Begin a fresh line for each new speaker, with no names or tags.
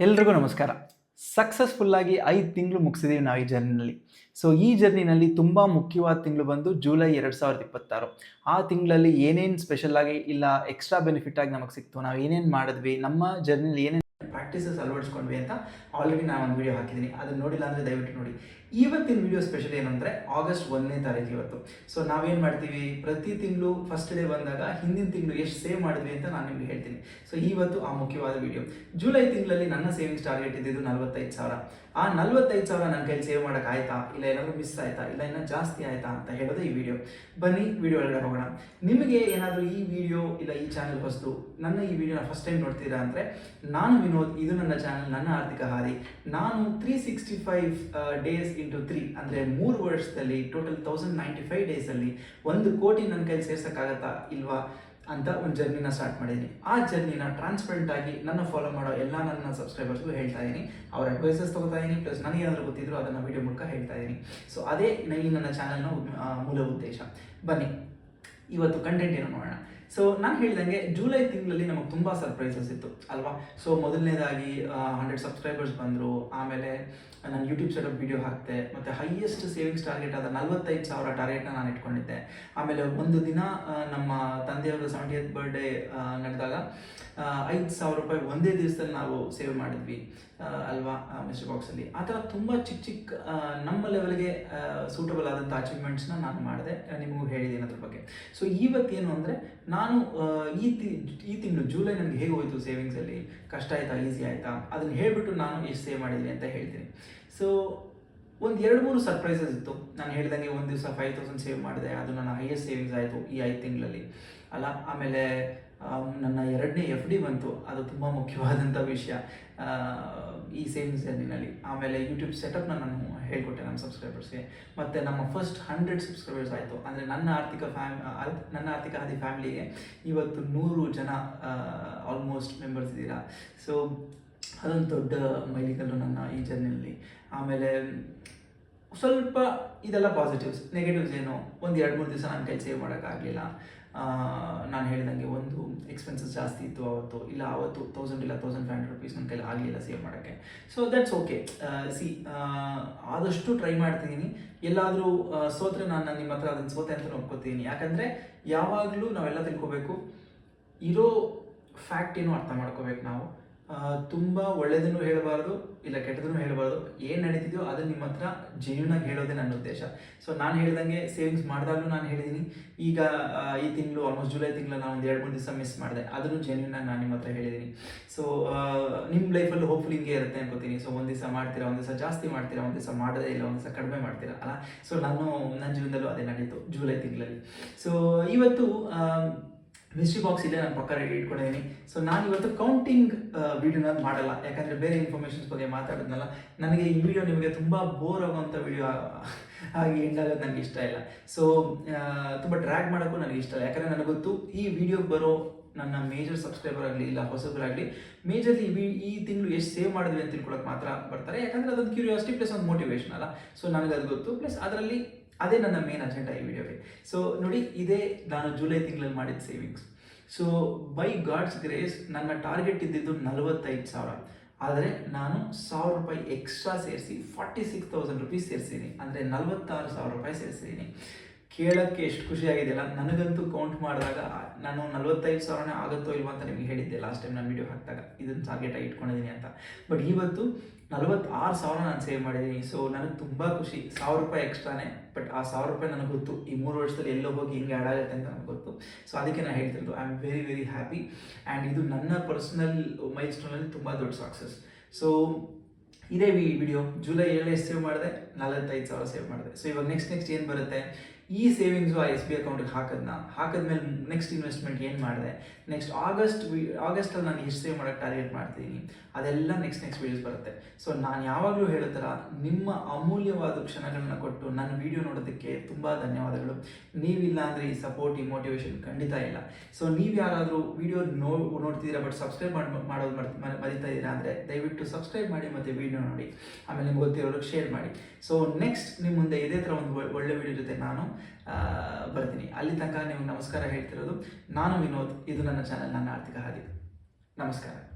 ಎಲ್ರಿಗೂ ನಮಸ್ಕಾರ. ಸಕ್ಸಸ್ಫುಲ್ಲಾಗಿ 5 ತಿಂಗಳು ಮುಗಿಸಿದ್ದೀವಿ ನಾವು ಈ ಜರ್ನಿನಲ್ಲಿ. ಸೊ ಈ ಜರ್ನಿನಲ್ಲಿ ತುಂಬ ಮುಖ್ಯವಾದ ತಿಂಗಳು ಬಂದು ಜುಲೈ 2026. ಆ ತಿಂಗಳಲ್ಲಿ ಏನೇನು ಸ್ಪೆಷಲ್ಲಾಗಿ ಇಲ್ಲ ಎಕ್ಸ್ಟ್ರಾ ಬೆನಿಫಿಟ್ಟಾಗಿ ನಮಗೆ ಸಿಕ್ತು, ನಾವು ಏನೇನು ಮಾಡಿದ್ವಿ, ನಮ್ಮ ಜರ್ನಿಲಿ ಏನೇನು ಪ್ರಾಕ್ಟೀಸಸ್ ಅಳವಡಿಸ್ಕೊಂಡ್ವಿ ಅಂತ ಆಲ್ರೆಡಿ ನಾನು ಒಂದು ವೀಡಿಯೋ ಹಾಕಿದ್ದೀನಿ. ಅದನ್ನು ನೋಡಿಲ್ಲ ಅಂದರೆ ದಯವಿಟ್ಟು ನೋಡಿ. ಇವತ್ತಿನ ವೀಡಿಯೋ ಸ್ಪೆಷಲ್ ಏನಂದರೆ ಆಗಸ್ಟ್ 1ನೇ ತಾರೀಕು ಇವತ್ತು. ಸೊ ನಾವೇನು ಮಾಡ್ತೀವಿ, ಪ್ರತಿ ತಿಂಗಳು ಫಸ್ಟ್ ಡೇ ಬಂದಾಗ ಹಿಂದಿನ ತಿಂಗಳು ಎಷ್ಟು ಸೇವ್ ಮಾಡಿದ್ವಿ ಅಂತ ನಾನು ನಿಮಗೆ ಹೇಳ್ತೀನಿ. ಸೊ ಇವತ್ತು ಆ ಮುಖ್ಯವಾದ ವೀಡಿಯೋ. ಜುಲೈ ತಿಂಗಳಲ್ಲಿ ನನ್ನ ಸೇವಿಂಗ್ಸ್ ಟಾರ್ಗೆಟ್ ಇದ್ದಿದ್ದು 45,000. ಆ 45,000 ನನ್ನ ಕೈಲಿ ಸೇವ್ ಮಾಡೋಕೆ ಆಯ್ತಾ, ಇಲ್ಲ ಏನಾದರೂ ಮಿಸ್ ಆಯ್ತಾ, ಇಲ್ಲ ಇನ್ನೂ ಜಾಸ್ತಿ ಆಯ್ತಾ ಅಂತ ಹೇಳೋದು ಈ ವಿಡಿಯೋ. ಬನ್ನಿ ವಿಡಿಯೋ ಒಳಗಡೆ ಹೋಗೋಣ. ನಿಮಗೆ ಏನಾದರೂ ಈ ವಿಡಿಯೋ ಇಲ್ಲ ಈ ಚಾನಲ್ ಹೊಸ್ತು, ನನ್ನ ಈ ವಿಡಿಯೋನ ಫಸ್ಟ್ ಟೈಮ್ ನೋಡ್ತೀರಾ ಅಂದರೆ ನಾನು ವಿನೋದ್, ಇದು ನನ್ನ ಚಾನಲ್, ನನ್ನ ಆರ್ಥಿಕ ಹಾದಿ. ನಾನು 365 ಡೇಸ್ ಇಂಟು 3 ಅಂದರೆ 3 ವರ್ಷದಲ್ಲಿ ಟೋಟಲ್ 1095 ಡೇಸಲ್ಲಿ 1 ಕೋಟಿ ನನ್ನ ಕೈಲಿ ಸೇರ್ಸೋಕ್ಕಾಗತ್ತಾ ಇಲ್ವಾ ಅಂತ ಒಂದು ಜರ್ನಿನ ಸ್ಟಾರ್ಟ್ ಮಾಡಿದ್ದೀನಿ. ಆ ಜರ್ನಿನ ಟ್ರಾನ್ಸ್ಪರೆಂಟ್ ಆಗಿ ನನ್ನ ಫಾಲೋ ಮಾಡೋ ಎಲ್ಲ ನನ್ನ ಸಬ್ಸ್ಕ್ರೈಬರ್ಸ್ಗೂ ಹೇಳ್ತಾ ಇದ್ದೀನಿ. ಅವ್ರ ಅಡ್ವೈಸಸ್ ತೊಗೋತಾ ಇದ್ದೀನಿ, ಪ್ಲಸ್ ನನಗೇನಾದರೂ ಗೊತ್ತಿದ್ರು ಅದನ್ನು ವಿಡಿಯೋ ಮೂಲಕ ಹೇಳ್ತಾ ಇದ್ದೀನಿ. ಸೊ ಅದೇ ಈ ನನ್ನ ಚಾನಲ್ನ ಮೂಲ ಉದ್ದೇಶ. ಬನ್ನಿ ಇವತ್ತು ಕಂಟೆಂಟ್ ಏನೋ ನೋಡೋಣ. ಸೊ ನಾನು ಹೇಳಿದಂಗೆ ಜುಲೈ ತಿಂಗಳಲ್ಲಿ ನಮಗೆ ತುಂಬ ಸರ್ಪ್ರೈಸಸ್ ಇತ್ತು ಅಲ್ವಾ. ಸೊ ಮೊದಲನೇದಾಗಿ 100 ಸಬ್ಸ್ಕ್ರೈಬರ್ಸ್ ಬಂದರು. ಆಮೇಲೆ ನಾನು ಯೂಟ್ಯೂಬ್ ಸೆಟಪ್ ವೀಡಿಯೋ ಹಾಕ್ತೆ, ಮತ್ತು ಹೈಯೆಸ್ಟ್ ಸೇವಿಂಗ್ಸ್ ಟಾರ್ಗೆಟ್ ಆದ 45,000 ಟಾರ್ಗೆಟ್ನ ನಾನು ಇಟ್ಕೊಂಡಿದ್ದೆ. ಆಮೇಲೆ ಒಂದು ದಿನ ನಮ್ಮ ತಂದೆಯವರ 70th ಬರ್ಡೇ ನಡೆದಾಗ 5,000 ರೂಪಾಯಿ ಒಂದೇ ದಿವಸದಲ್ಲಿ ನಾವು ಸೇವ್ ಮಾಡಿದ್ವಿ ಅಲ್ವಾ ಮಿಸ್ಟರ್ ಬಾಕ್ಸಲ್ಲಿ. ಆ ಥರ ತುಂಬ ಚಿಕ್ಕ ನಮ್ಮ ಲೆವೆಲ್ಗೆ ಸೂಟಬಲ್ ಆದಂಥ ಅಚೀವ್ಮೆಂಟ್ಸ್ನ ನಾನು ಮಾಡಿದೆ, ನಿಮಗೂ ಹೇಳಿದ್ದೀನಿ ಅದ್ರ ಬಗ್ಗೆ. ಸೊ ಇವತ್ತೇನು ಅಂದರೆ ನಾನು ಈ ತಿಂಗಳು ಜುಲೈ ನನಗೆ ಹೇಗೆ ಹೋಯಿತು ಸೇವಿಂಗ್ಸಲ್ಲಿ, ಕಷ್ಟ ಆಯಿತಾ ಈಸಿ ಆಯಿತಾ ಅದನ್ನು ಹೇಳಿಬಿಟ್ಟು ನಾನು ಎಷ್ಟು ಸೇವ್ ಮಾಡಿದ್ದೀನಿ ಅಂತ ಹೇಳ್ತೀನಿ. ಸೊ ಒಂದು 2-3 ಸರ್ಪ್ರೈಸಸ್ ಇತ್ತು. ನಾನು ಹೇಳ್ದಂಗೆ ಒಂದು ದಿವಸ 5,000 ಸೇವ್ ಮಾಡಿದೆ, ಅದು ನನ್ನ ಹೈಯೆಸ್ಟ್ ಸೇವಿಂಗ್ಸ್ ಆಯಿತು ಈ 5 ತಿಂಗಳಲ್ಲಿ ಅಲ್ಲ. ಆಮೇಲೆ ನನ್ನ 2ನೇ FD ಬಂತು, ಅದು ತುಂಬ ಮುಖ್ಯವಾದಂಥ ವಿಷಯ ಈ ಸೇವಿಂಗ್ಸ್ ಜರ್ನಿನಲ್ಲಿ. ಆಮೇಲೆ ಯೂಟ್ಯೂಬ್ ಸೆಟಪ್ನ ನಾನು ಹೇಳ್ಕೊಟ್ಟೆ ನಮ್ಮ ಸಬ್ಸ್ಕ್ರೈಬರ್ಸ್ಗೆ. ಮತ್ತು ನಮ್ಮ ಫಸ್ಟ್ 100 ಸಬ್ಸ್ಕ್ರೈಬರ್ಸ್ ಆಯಿತು. ಅಂದರೆ ನನ್ನ ಆರ್ಥಿಕ ಹಾದಿ ಫ್ಯಾಮಿಲಿಗೆ ಇವತ್ತು 100 ಜನ ಆಲ್ಮೋಸ್ಟ್ ಮೆಂಬರ್ಸ್ ಇದ್ದೀರಾ. ಸೊ ಅದೊಂದು ದೊಡ್ಡ ಮೈಲಿಗಲ್ಲು ನನ್ನ ಈ ಜರ್ನಿಯಲ್ಲಿ. ಆಮೇಲೆ ಸ್ವಲ್ಪ ಇದೆಲ್ಲ ಪಾಸಿಟಿವ್ಸ್. ನೆಗೆಟಿವ್ಸ್ ಏನು, ಒಂದು 2-3 ದಿವಸ ನನ್ನ ಕೈಲಿ ಸೇವ್ ಮಾಡೋಕ್ಕಾಗಲಿಲ್ಲ. ನಾನು ಹೇಳಿದಂಗೆ ಒಂದು ಎಕ್ಸ್ಪೆನ್ಸಸ್ ಜಾಸ್ತಿ ಇತ್ತು ಅವತ್ತು, ಇಲ್ಲ ಅವತ್ತು 1000 ಇಲ್ಲ 1500 ರುಪೀಸ್ ನನ್ನ ಕೈಲಿ ಆಗಲಿಲ್ಲ ಸೇವ್ ಮಾಡೋಕ್ಕೆ. So that's okay. ಆದಷ್ಟು ಟ್ರೈ ಮಾಡ್ತಿದ್ದೀನಿ. ಎಲ್ಲಾದರೂ ಸೋತ್ರೆ ನಾನು ನಿಮ್ಮ ಹತ್ರ ಅದನ್ನು ಸೋತೆ ಅಂತ ಒಪ್ಕೋತೀನಿ. ಯಾಕಂದರೆ ಯಾವಾಗಲೂ ನಾವೆಲ್ಲ ತಿಳ್ಕೊಬೇಕು, ಇರೋ ಫ್ಯಾಕ್ಟ್ ಏನು ಅರ್ಥ ಮಾಡ್ಕೋಬೇಕು ನಾವು. ತುಂಬ ಒಳ್ಳೆಯದನ್ನು ಹೇಳಬಾರ್ದು, ಇಲ್ಲ ಕೆಟ್ಟದನ್ನು ಹೇಳಬಾರ್ದು. ಏನು ನಡೀತಿದೆಯೋ ಅದನ್ನು ನಿಮ್ಮ ಹತ್ರ ಜೆನ್ಯೂನಾಗಿ ಹೇಳೋದೇ ನನ್ನ ಉದ್ದೇಶ. ಸೊ ನಾನು ಹೇಳ್ದಂಗೆ ಸೇವಿಂಗ್ಸ್ ಮಾಡಿದಾಗಲೂ ನಾನು ಹೇಳಿದ್ದೀನಿ. ಈಗ ಈ ತಿಂಗಳು ಆಲ್ಮೋಸ್ಟ್ ಜುಲೈ ತಿಂಗಳು ನಾನು ಒಂದು 2-3 ದಿವಸ ಮಿಸ್ ಮಾಡಿದೆ, ಅದನ್ನು ಜೆನ್ಯೂನಾಗಿ ನಾನು ನಿಮ್ಮ ಹತ್ರ ಹೇಳಿದ್ದೀನಿ. ಸೊ ನಿಮ್ಮ ಲೈಫಲ್ಲೂ ಹೋಪ್ಫುಲಿ ಹಿಂಗೆ ಇರುತ್ತೆ ಅನ್ಕೋತೀನಿ. ಸೊ ಒಂದು ದಿವಸ ಮಾಡ್ತೀರಾ, ಒಂದು ದಿವಸ ಜಾಸ್ತಿ ಮಾಡ್ತೀರಾ, ಒಂದು ದಿವಸ ಮಾಡೋದೇ ಇಲ್ಲ, ಒಂದು ದಿವಸ ಕಡಿಮೆ ಮಾಡ್ತೀರಾ ಅಲ್ಲ. ಸೊ ನನ್ನ ಜೀವನದಲ್ಲೂ ಅದೇ ನಡೀತು ಜುಲೈ ತಿಂಗಳಲ್ಲಿ. ಸೊ ಇವತ್ತು ಮಿಸ್ಟ್ರಿ ಬಾಕ್ಸ್ ಇದೆ, ನಾನು ಪಕ್ಕ ರೆಡಿ ಇಟ್ಕೊಂಡಿದ್ದೀನಿ. ಸೊ ನಾನು ಇವತ್ತು ಕೌಂಟಿಂಗ್ ವಿಡಿಯೋನ ಮಾಡಲ್ಲ, ಯಾಕಂದರೆ ಬೇರೆ ಇನ್ಫಾರ್ಮೇಷನ್ಸ್ ಬಗ್ಗೆ ಮಾತಾಡೋದ್ನಲ್ಲ. ನನಗೆ ಈ ವಿಡಿಯೋ ನಿಮಗೆ ತುಂಬ ಬೋರ್ ಆಗುವಂಥ ವಿಡಿಯೋ ಹಾಗೆ ಎಂಡಾಗೋದು ನನಗೆ ಇಷ್ಟ ಇಲ್ಲ. ಸೊ ತುಂಬ ಡ್ರ್ಯಾಗ್ ಮಾಡೋಕ್ಕೂ ನನಗೆ ಇಷ್ಟ ಇಲ್ಲ. ಯಾಕಂದರೆ ನನಗೆ ಗೊತ್ತು ಈ ವಿಡಿಯೋಗೆ ಬರೋ ನನ್ನ ಮೇಜರ್ ಸಬ್ಸ್ಕ್ರೈಬರ್ ಆಗಲಿ ಇಲ್ಲ ಹೊಸಬರಾಗಲಿ ಮೇಜರ್ಲಿ ಈ ತಿಂಗಳು ಎಷ್ಟು ಸೇವ್ ಮಾಡಿದ್ವಿ ಅಂತ ತಿಳ್ಕೊಳಕ್ಕೆ ಮಾತ್ರ ಬರ್ತಾರೆ. ಯಾಕಂದರೆ ಅದೊಂದು ಕ್ಯೂರಿಯಾಸಿಟಿ ಪ್ಲಸ್ ಒಂದು ಮೋಟಿವೇಶನ್ ಅಲ್ಲ. ಸೊ ನನಗೆ ಅದು ಗೊತ್ತು, ಪ್ಲಸ್ ಅದರಲ್ಲಿ ಅದೇ ನನ್ನ ಮೇನ್ ಅಜೆಂಡಾ ಈ ವಿಡಿಯೋಗೆ. ಸೊ ನೋಡಿ, ಇದೇ ನಾನು ಜುಲೈ ತಿಂಗಳಲ್ಲಿ ಮಾಡಿದ savings. So by God's grace ನನ್ನ ಟಾರ್ಗೆಟ್ ಇದ್ದಿದ್ದು 45,000. ಆದರೆ ನಾನು 1,000 ರೂಪಾಯಿ ಎಕ್ಸ್ಟ್ರಾ ಸೇರಿಸಿ 46,000 ರುಪೀಸ್ ಸೇರಿಸಿದ್ದೀನಿ. ಅಂದರೆ 46,000 ರೂಪಾಯಿ ಸೇರಿಸಿದ್ದೀನಿ. ಕೇಳೋಕ್ಕೆ ಎಷ್ಟು ಖುಷಿಯಾಗಿದೆಯಲ್ಲ. ನನಗಂತೂ ಕೌಂಟ್ ಮಾಡಿದಾಗ ನಾನು 45,000 ಆಗುತ್ತೋ ಇಲ್ವೋ ಅಂತ ನಿಮಗೆ ಹೇಳಿದ್ದೆ ಲಾಸ್ಟ್ ಟೈಮ್ ನಾನು ವಿಡಿಯೋ ಹಾಕಿದಾಗ, ಇದನ್ನು ಟಾರ್ಗೆಟಾಗಿ ಇಟ್ಕೊಂಡಿದ್ದೀನಿ ಅಂತ. ಬಟ್ ಇವತ್ತು 46,000 ನಾನು ಸೇವ್ ಮಾಡಿದ್ದೀನಿ. ಸೊ ನನಗೆ ತುಂಬ ಖುಷಿ. 1,000 ರೂಪಾಯಿ ಎಕ್ಸ್ಟ್ರಾನೇ, ಬಟ್ ಆ 1,000 ರೂಪಾಯಿ ನನಗೆ ಗೊತ್ತು ಈ 3 ವರ್ಷದಲ್ಲಿ ಎಲ್ಲೋ ಹೋಗಿ ಹಿಂಗೆ ಆಡಾಗುತ್ತೆ ಅಂತ ನನಗೆ ಗೊತ್ತು. ಸೊ ಅದಕ್ಕೆ ನಾನು ಹೇಳ್ತಿರೋದು I am very very happy. And ಇದು ನನ್ನ ಪರ್ಸ್ನಲ್ ಮೈಲ್ ಸ್ಟೋನಲ್ಲಿ ತುಂಬ ದೊಡ್ಡ ಸಕ್ಸಸ್. ಸೊ ಇದೇ ವಿಡಿಯೋ ಜುಲೈ 7 ಸೇವ್ ಮಾಡಿದೆ, 45,000 ಸೇವ್ ಮಾಡಿದೆ. ಸೊ ಇವಾಗ ನೆಕ್ಸ್ಟ್ ಏನು ಬರುತ್ತೆ, ಈ ಸೇವಿಂಗ್ಸು ಆ SB ಅಕೌಂಟಿಗೆ ಹಾಕಿದ್ಮೇಲೆ ನೆಕ್ಸ್ಟ್ ಇನ್ವೆಸ್ಟ್ಮೆಂಟ್ ಏನು ಮಾಡಿದೆ, ನೆಕ್ಸ್ಟ್ ಆಗಸ್ಟಲ್ಲಿ ನಾನು ಎಷ್ಟು ಸೇವ್ ಮಾಡೋಕ್ಕೆ ಟಾರ್ಗೆಟ್ ಮಾಡ್ತೀನಿ, ಅದೆಲ್ಲ ನೆಕ್ಸ್ಟ್ ವೀಡಿಯೋಸ್ ಬರುತ್ತೆ. ಸೊ ನಾನು ಯಾವಾಗಲೂ ಹೇಳೋ ಥರ ನಿಮ್ಮ ಅಮೂಲ್ಯವಾದ ಕ್ಷಣಗಳನ್ನ ಕೊಟ್ಟು ನನ್ನ ವಿಡಿಯೋ ನೋಡೋದಕ್ಕೆ ತುಂಬ ಧನ್ಯವಾದಗಳು. ನೀವಿಲ್ಲ ಅಂದರೆ ಈ ಸಪೋರ್ಟ್, ಈ ಮೋಟಿವೇಶನ್ ಖಂಡಿತ ಇಲ್ಲ. ಸೊ ನೀವು ಯಾರಾದರೂ ವಿಡಿಯೋ ನೋಡ್ತಿದ್ದೀರಾ ಬಟ್ ಸಬ್ಸ್ಕ್ರೈಬ್ ಮಾಡೋದು ಮರಿತಾ ಇದ್ದೀರಾ ಅಂದರೆ ದಯವಿಟ್ಟು ಸಬ್ಸ್ಕ್ರೈಬ್ ಮಾಡಿ ಮತ್ತು ವಿಡಿಯೋ ನೋಡಿ. ಆಮೇಲೆ ನಿಮ್ಗೆ ಗೊತ್ತಿರೋರಿಗೆ ಶೇರ್ ಮಾಡಿ. ಸೊ ನೆಕ್ಸ್ಟ್ ನಿಮ್ಮ ಮುಂದೆ ಇದೇ ಥರ ಒಂದು ಒಳ್ಳೆ ವಿಡಿಯೋ ಜೊತೆ ನಾನು ಬರ್ತೀನಿ. ಅಲ್ಲಿ ತನಕ ನಿಮ್ಗೆ ನಮಸ್ಕಾರ ಹೇಳ್ತಿರೋದು ನಾನು ವಿನೋದ್, ಇದು ನನ್ನ ಚಾನಲ್, ನನ್ನ ಆರ್ಥಿಕ ಹಾದಿ. ನಮಸ್ಕಾರ.